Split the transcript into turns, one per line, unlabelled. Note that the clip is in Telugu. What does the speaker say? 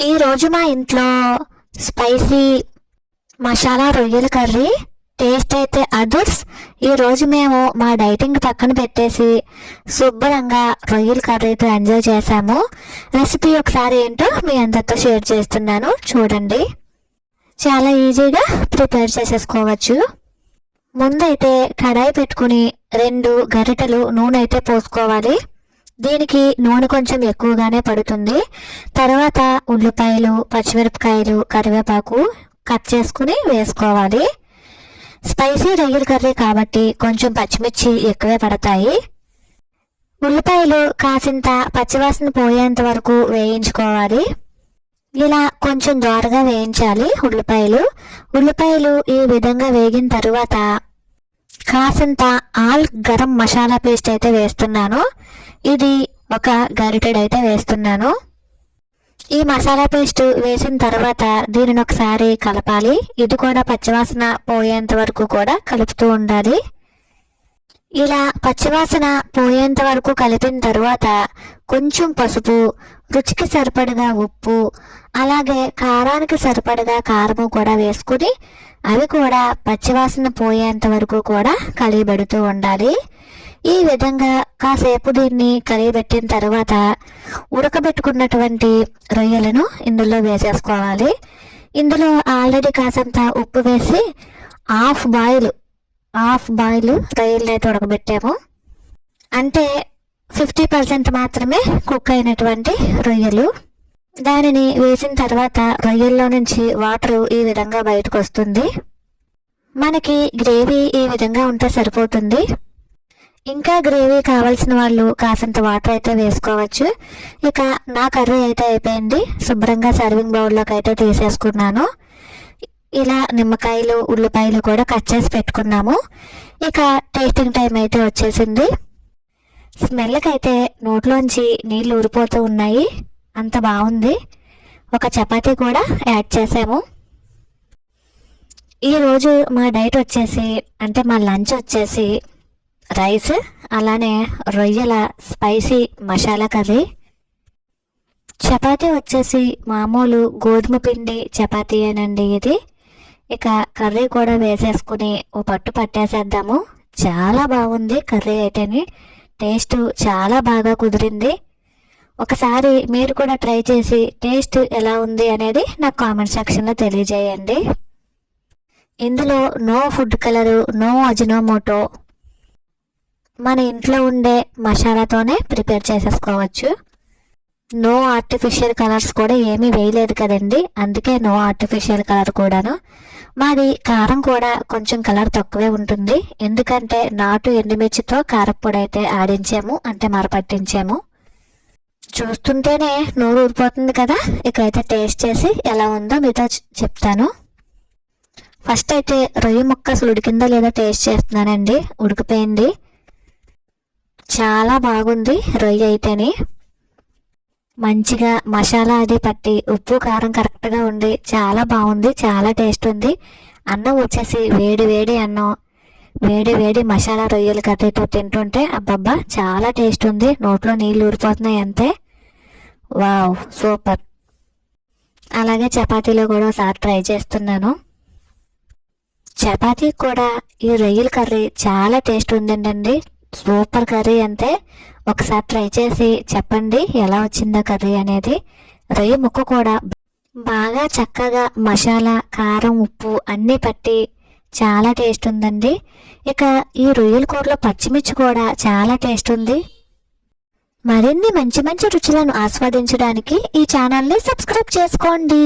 ఈరోజు మా ఇంట్లో స్పైసీ మసాలా రొయ్యల కర్రీ టేస్ట్ అయితే అదర్స్. ఈరోజు మేము మా డైటింగ్ పక్కన పెట్టేసి శుభ్రంగా రొయ్యల కర్రీతో ఎంజాయ్ చేసాము. రెసిపీ ఒకసారి ఏంటో మీ అందరితో షేర్ చేస్తున్నాను, చూడండి. చాలా ఈజీగా ప్రిపేర్ చేసేసుకోవచ్చు. ముందైతే కడాయి పెట్టుకుని 2 గరిటెలు నూనె అయితే పోసుకోవాలి. దీనికి నూనె కొంచెం ఎక్కువగానే పడుతుంది. తర్వాత ఉల్లిపాయలు, పచ్చిమిరపకాయలు, కరివేపాకు కట్ చేసుకుని వేసుకోవాలి. స్పైసీ రొయ్యల కర్రీ కాబట్టి కొంచెం పచ్చిమిర్చి ఎక్కువే పడతాయి. ఉల్లిపాయలు కాసింత పచ్చివాసన పోయేంత వరకు వేయించుకోవాలి. ఇలా కొంచెం దోరగా వేయించాలి ఉల్లిపాయలు ఈ విధంగా వేగిన తరువాత కాసింత ఆల్ గరం మసాలా పేస్ట్ అయితే వేస్తున్నాను. ఇది ఒక గరిటెడైతే వేస్తున్నాను. ఈ మసాలా పేస్ట్ వేసిన తర్వాత దీనిని ఒకసారి కలపాలి. ఇది కూడా పచ్చివాసన పోయేంత వరకు కూడా కలుపుతూ ఉండాలి. ఇలా పచ్చివాసన పోయేంత వరకు కలిపిన తర్వాత కొంచెం పసుపు, రుచికి సరిపడగా ఉప్పు, అలాగే కారానికి సరిపడగా కారము కూడా వేసుకుని అవి కూడా పచ్చివాసన పోయేంత వరకు కూడా కలియబెడుతూ ఉండాలి. ఈ విధంగా కాసేపు దీన్ని కలియబెట్టిన తర్వాత ఉడకబెట్టుకున్నటువంటి రొయ్యలను ఇందులో వేసేసుకోవాలి. ఇందులో ఆల్రెడీ కాసంత ఉప్పు వేసి హాఫ్ బాయిల్ రొయ్యలు అయితే ఉడకబెట్టాము. అంటే 50% మాత్రమే కుక్ అయినటువంటి రొయ్యలు. దానిని వేసిన తర్వాత రొయ్యల్లో నుంచి వాటర్ ఈ విధంగా బయటకు వస్తుంది. మనకి గ్రేవీ ఈ విధంగా ఉంటే సరిపోతుంది. ఇంకా గ్రేవీ కావాల్సిన వాళ్ళు కాసంత వాటర్ అయితే వేసుకోవచ్చు. ఇక నా కర్రీ అయితే అయిపోయింది. శుభ్రంగా సర్వింగ్ బౌల్లోకి అయితే తీసేసుకున్నాను. ఇలా నిమ్మకాయలు, ఉల్లిపాయలు కూడా కట్ చేసి పెట్టుకున్నాము. ఇక టేస్టింగ్ టైం అయితే వచ్చేసింది. స్మెల్కి అయితే నోట్లోంచి నీళ్ళు ఊరిపోతూ ఉన్నాయి, అంత బాగుంది. ఒక చపాతీ కూడా యాడ్ చేసాము. ఈరోజు మా డైట్ వచ్చేసి, అంటే మా లంచ్ వచ్చేసి రైస్, అలానే రొయ్యల స్పైసీ మసాలా కర్రీ. చపాతీ వచ్చేసి మామూలు గోధుమ పిండి చపాతీ అనండి ఇది. ఇక కర్రీ కూడా వేసేసుకుని ఓ పట్టు పట్టేసేద్దాము. చాలా బాగుంది కర్రీ అయితేని, టేస్ట్ చాలా బాగా కుదిరింది. ఒకసారి మీరు కూడా ట్రై చేసి టేస్ట్ ఎలా ఉంది అనేది నాకు కామెంట్ సెక్షన్లో తెలియజేయండి. ఇందులో no food colour, no Ajinomoto, మన ఇంట్లో ఉండే మసాలాతోనే ప్రిపేర్ చేసేసుకోవచ్చు. నో ఆర్టిఫిషియల్ కలర్స్ కూడా ఏమీ వేయలేదు కదండి, అందుకే నో ఆర్టిఫిషియల్ కలర్ కూడాను. మాది కారం కూడా కొంచెం కలర్ తక్కువే ఉంటుంది, ఎందుకంటే నాటు ఎండుమిర్చితో కారప్పొడి అయితే ఆడించాము, అంటే మరపట్టించాము. చూస్తుంటేనే నోరు ఊరిపోతుంది కదా. ఇకైతే టేస్ట్ చేసి ఎలా ఉందో మీతో చెప్తాను. ఫస్ట్ అయితే రొయ్య ముక్క అసలు ఉడికిందో లేదో టేస్ట్ చేస్తున్నానండి. ఉడికిపోయింది, చాలా బాగుంది రొయ్య అయితేనే. మంచిగా మసాలా అది పట్టి ఉప్పు కారం కరెక్ట్గా ఉండి చాలా బాగుంది, చాలా టేస్ట్ ఉంది. అన్నం వచ్చేసి వేడి వేడి అన్నం, వేడి వేడి మసాలా రొయ్యల కర్రీతో తింటుంటే అబ్బబ్బా చాలా టేస్ట్ ఉంది. నోట్లో నీళ్ళు ఊరిపోతున్నాయి అంతే. Wow, super. అలాగే చపాతీలో కూడా ఒకసారి ట్రై చేస్తున్నాను. చపాతీ కూడా ఈ రొయ్యల కర్రీ చాలా టేస్ట్ ఉందండి, సూపర్ కర్రీ అంతే. ఒకసారి ట్రై చేసి చెప్పండి ఎలా వచ్చిందో కర్రీ అనేది. రొయ్య ముక్క కూడా బాగా చక్కగా మసాలా, కారం, ఉప్పు అన్నీ పట్టి చాలా టేస్ట్ ఉందండి. ఇక ఈ రొయ్యల కూరలో పచ్చిమిర్చి కూడా చాలా టేస్ట్ ఉంది. మరిన్ని మంచి మంచి రుచులను ఆస్వాదించడానికి ఈ ఛానల్ని సబ్స్క్రైబ్ చేసుకోండి.